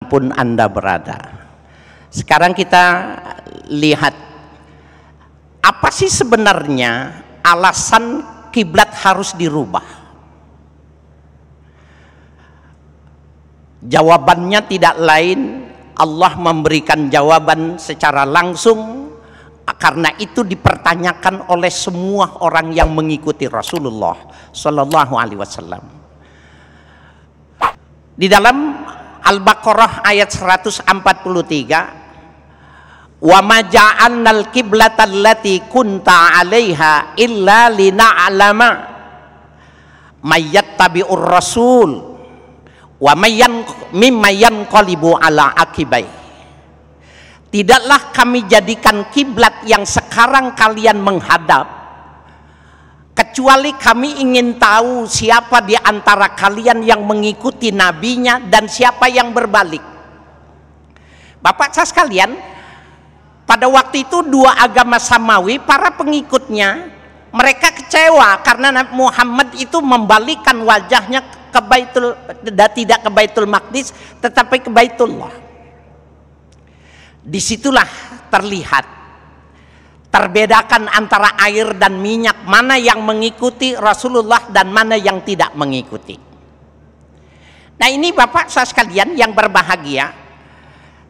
pun Anda berada. Sekarang kita lihat apa sih sebenarnya alasan kiblat harus dirubah. Jawabannya tidak lain, Allah memberikan jawaban secara langsung karena itu dipertanyakan oleh semua orang yang mengikuti Rasulullah Shallallahu Alaihi Wasallam. Di dalam Al-Baqarah ayat 143, wa ma ja'alnal qiblata allati kunta 'alaiha illa lina'lama may yattabi'ur rasul wa mimman yanqalibu 'ala aqibai. Tidaklah kami jadikan kiblat yang sekarang kalian menghadap kecuali kami ingin tahu siapa di antara kalian yang mengikuti nabinya dan siapa yang berbalik. Bapak saya sekalian, pada waktu itu dua agama samawi, para pengikutnya mereka kecewa karena Nabi Muhammad itu membalikkan wajahnya ke tidak ke Baitul Maqdis tetapi ke Baitullah. Disitulah terlihat terbedakan antara air dan minyak, mana yang mengikuti Rasulullah dan mana yang tidak mengikuti. Nah ini Bapak saudara sekalian yang berbahagia,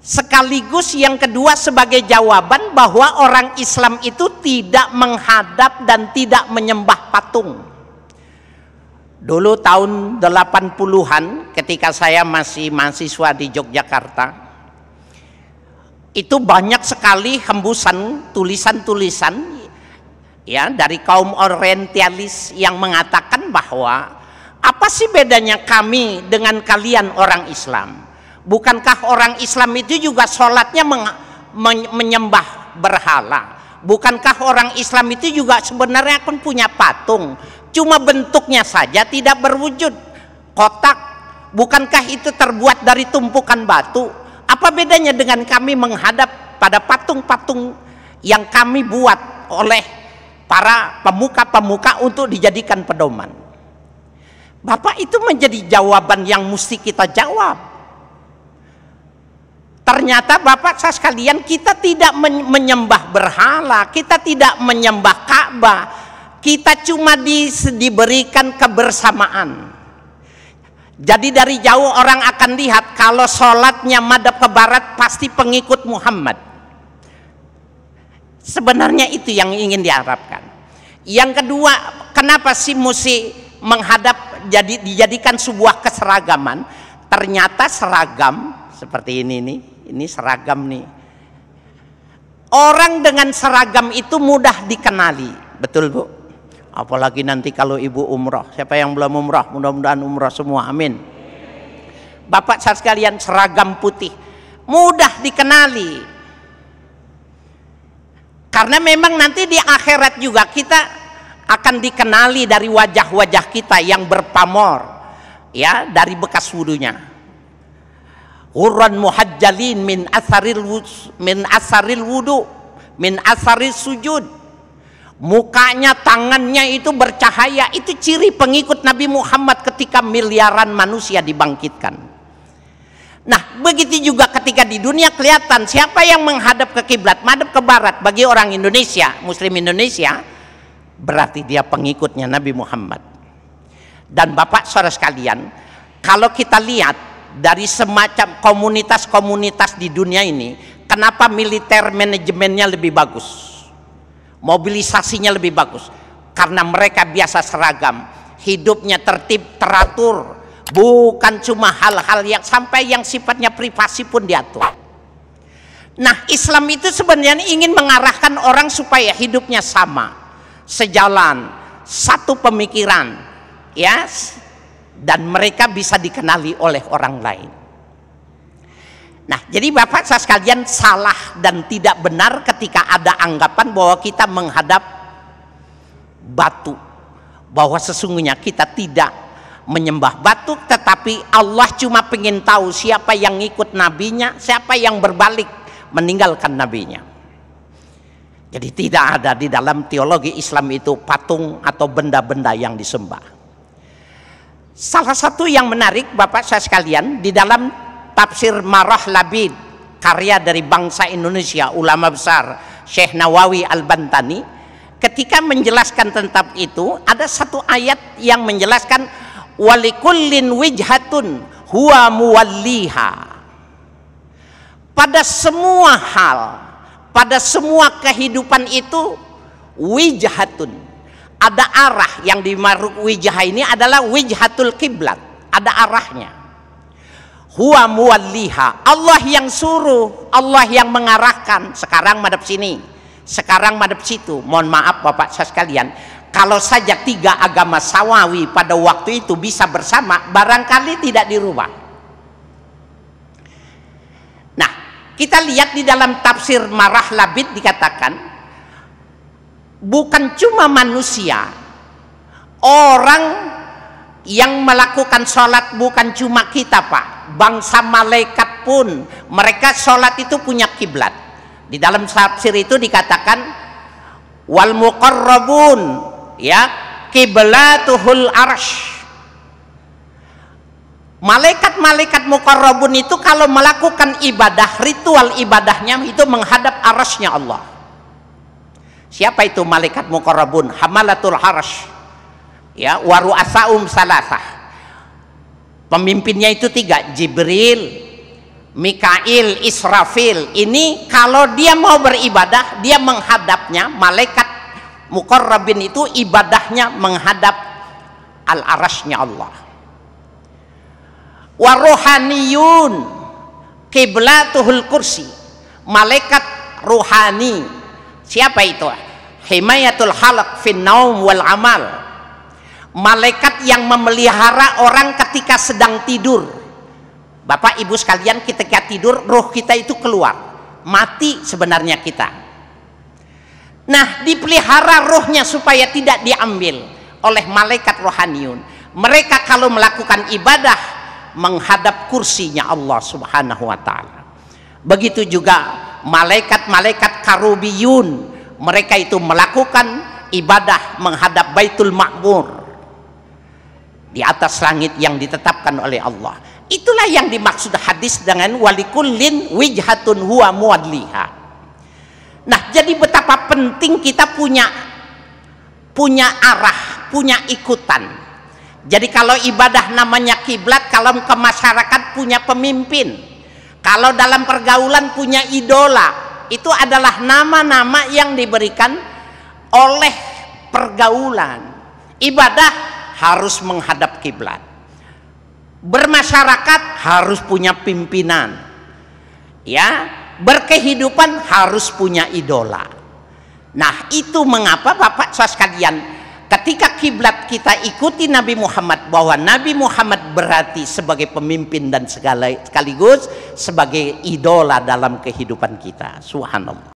sekaligus yang kedua sebagai jawaban bahwa orang Islam itu tidak menghadap dan tidak menyembah patung. Dulu tahun 80-an ketika saya masih mahasiswa di Yogyakarta, itu banyak sekali hembusan tulisan-tulisan ya dari kaum orientalis yang mengatakan bahwa apa sih bedanya kami dengan kalian orang Islam? Bukankah orang Islam itu juga sholatnya menyembah berhala? Bukankah orang Islam itu juga sebenarnya pun punya patung, cuma bentuknya saja tidak berwujud kotak? Bukankah itu terbuat dari tumpukan batu? Apa bedanya dengan kami menghadap pada patung-patung yang kami buat oleh para pemuka-pemuka untuk dijadikan pedoman? Bapak, itu menjadi jawaban yang mesti kita jawab. Ternyata Bapak saya sekalian, kita tidak menyembah berhala, kita tidak menyembah Ka'bah, kita cuma diberikan kebersamaan. Jadi dari jauh orang akan lihat kalau sholatnya madhab ke barat pasti pengikut Muhammad. Sebenarnya itu yang ingin diharapkan. Yang kedua, kenapa sih mesti menghadap dijadikan sebuah keseragaman? Ternyata seragam seperti ini nih, ini seragam nih. Orang dengan seragam itu mudah dikenali, betul Bu? Apalagi nanti kalau ibu umroh, siapa yang belum umroh, mudah-mudahan umroh semua, amin. Bapak saudara sekalian, seragam putih mudah dikenali, karena memang nanti di akhirat juga kita akan dikenali dari wajah-wajah kita yang berpamor ya, dari bekas wudunya. Hurran muhajjalin min asaril wudu min asaril sujud. Mukanya, tangannya itu bercahaya. Itu ciri pengikut Nabi Muhammad ketika miliaran manusia dibangkitkan. Nah begitu juga ketika di dunia kelihatan siapa yang menghadap ke kiblat, madhab ke barat. Bagi orang Indonesia, Muslim Indonesia, berarti dia pengikutnya Nabi Muhammad. Dan Bapak saudara sekalian, kalau kita lihat dari semacam komunitas-komunitas di dunia ini, kenapa militer manajemennya lebih bagus, mobilisasinya lebih bagus? Karena mereka biasa seragam, hidupnya tertib, teratur, bukan cuma hal-hal yang sampai yang sifatnya privasi pun diatur. Nah Islam itu sebenarnya ingin mengarahkan orang supaya hidupnya sama, sejalan, satu pemikiran ya, dan mereka bisa dikenali oleh orang lain. Nah, jadi Bapak saya sekalian, salah dan tidak benar ketika ada anggapan bahwa kita menghadap batu, bahwa sesungguhnya kita tidak menyembah batu, tetapi Allah cuma pengen tahu siapa yang ikut nabinya, siapa yang berbalik meninggalkan nabinya. Jadi tidak ada di dalam teologi Islam itu patung atau benda-benda yang disembah. Salah satu yang menarik Bapak saya sekalian, di dalam tafsir Marah Labid, karya dari bangsa Indonesia, ulama besar Syekh Nawawi Al-Bantani, ketika menjelaskan tentang itu ada satu ayat yang menjelaskan walikullin wijhatun huwa muwalliha. Pada semua hal, pada semua kehidupan itu wijhatun, ada arah. Yang dimaksud wijah ini adalah wijhatul kiblat, ada arahnya. Huwa muwalliha, Allah yang suruh, Allah yang mengarahkan. Sekarang madhab sini, sekarang madhab situ. Mohon maaf Bapak sekalian, kalau saja tiga agama Samawi pada waktu itu bisa bersama, barangkali tidak dirubah. Nah, kita lihat di dalam tafsir Marah Labid dikatakan, bukan cuma manusia, orang yang melakukan sholat bukan cuma kita Pak, bangsa malaikat pun mereka sholat itu punya kiblat. Di dalam tafsir itu dikatakan wal muqarrabun ya kiblatuhul arsy. Malaikat-malaikat muqarrabun itu kalau melakukan ibadah, ritual ibadahnya itu menghadap arasnya Allah. Siapa itu malaikat muqarrabun? Hamalatul arsy ya, waru asaum salasah. Pemimpinnya itu tiga, Jibril, Mikail, Israfil. Ini kalau dia mau beribadah, dia menghadapnya. Malaikat muqarrabin itu ibadahnya menghadap al-arasnya Allah. Waruhaniyun kiblatuhul kursi, malaikat ruhani. Siapa itu? Himayatul khalq fin naum wal amal, malaikat yang memelihara orang ketika sedang tidur. Bapak Ibu sekalian, ketika tidur roh kita itu keluar, mati sebenarnya kita. Nah, dipelihara rohnya supaya tidak diambil oleh malaikat rohaniun. Mereka kalau melakukan ibadah menghadap kursinya Allah Subhanahu wa ta'ala. Begitu juga malaikat-malaikat karubiyun, mereka itu melakukan ibadah menghadap Baitul Ma'mur di atas langit yang ditetapkan oleh Allah. Itulah yang dimaksud hadis dengan walikullin wijhatun huwa muwalliha. Nah, jadi betapa penting kita punya arah, punya ikutan. Jadi kalau ibadah namanya kiblat, kalau ke masyarakat punya pemimpin, kalau dalam pergaulan punya idola, itu adalah nama-nama yang diberikan oleh pergaulan. Ibadah harus menghadap kiblat, bermasyarakat harus punya pimpinan, ya, berkehidupan harus punya idola. Nah, itu mengapa Bapak Saudara sekalian, ketika kiblat kita ikuti Nabi Muhammad, bahwa Nabi Muhammad berarti sebagai pemimpin dan sekaligus sebagai idola dalam kehidupan kita. Subhanallah.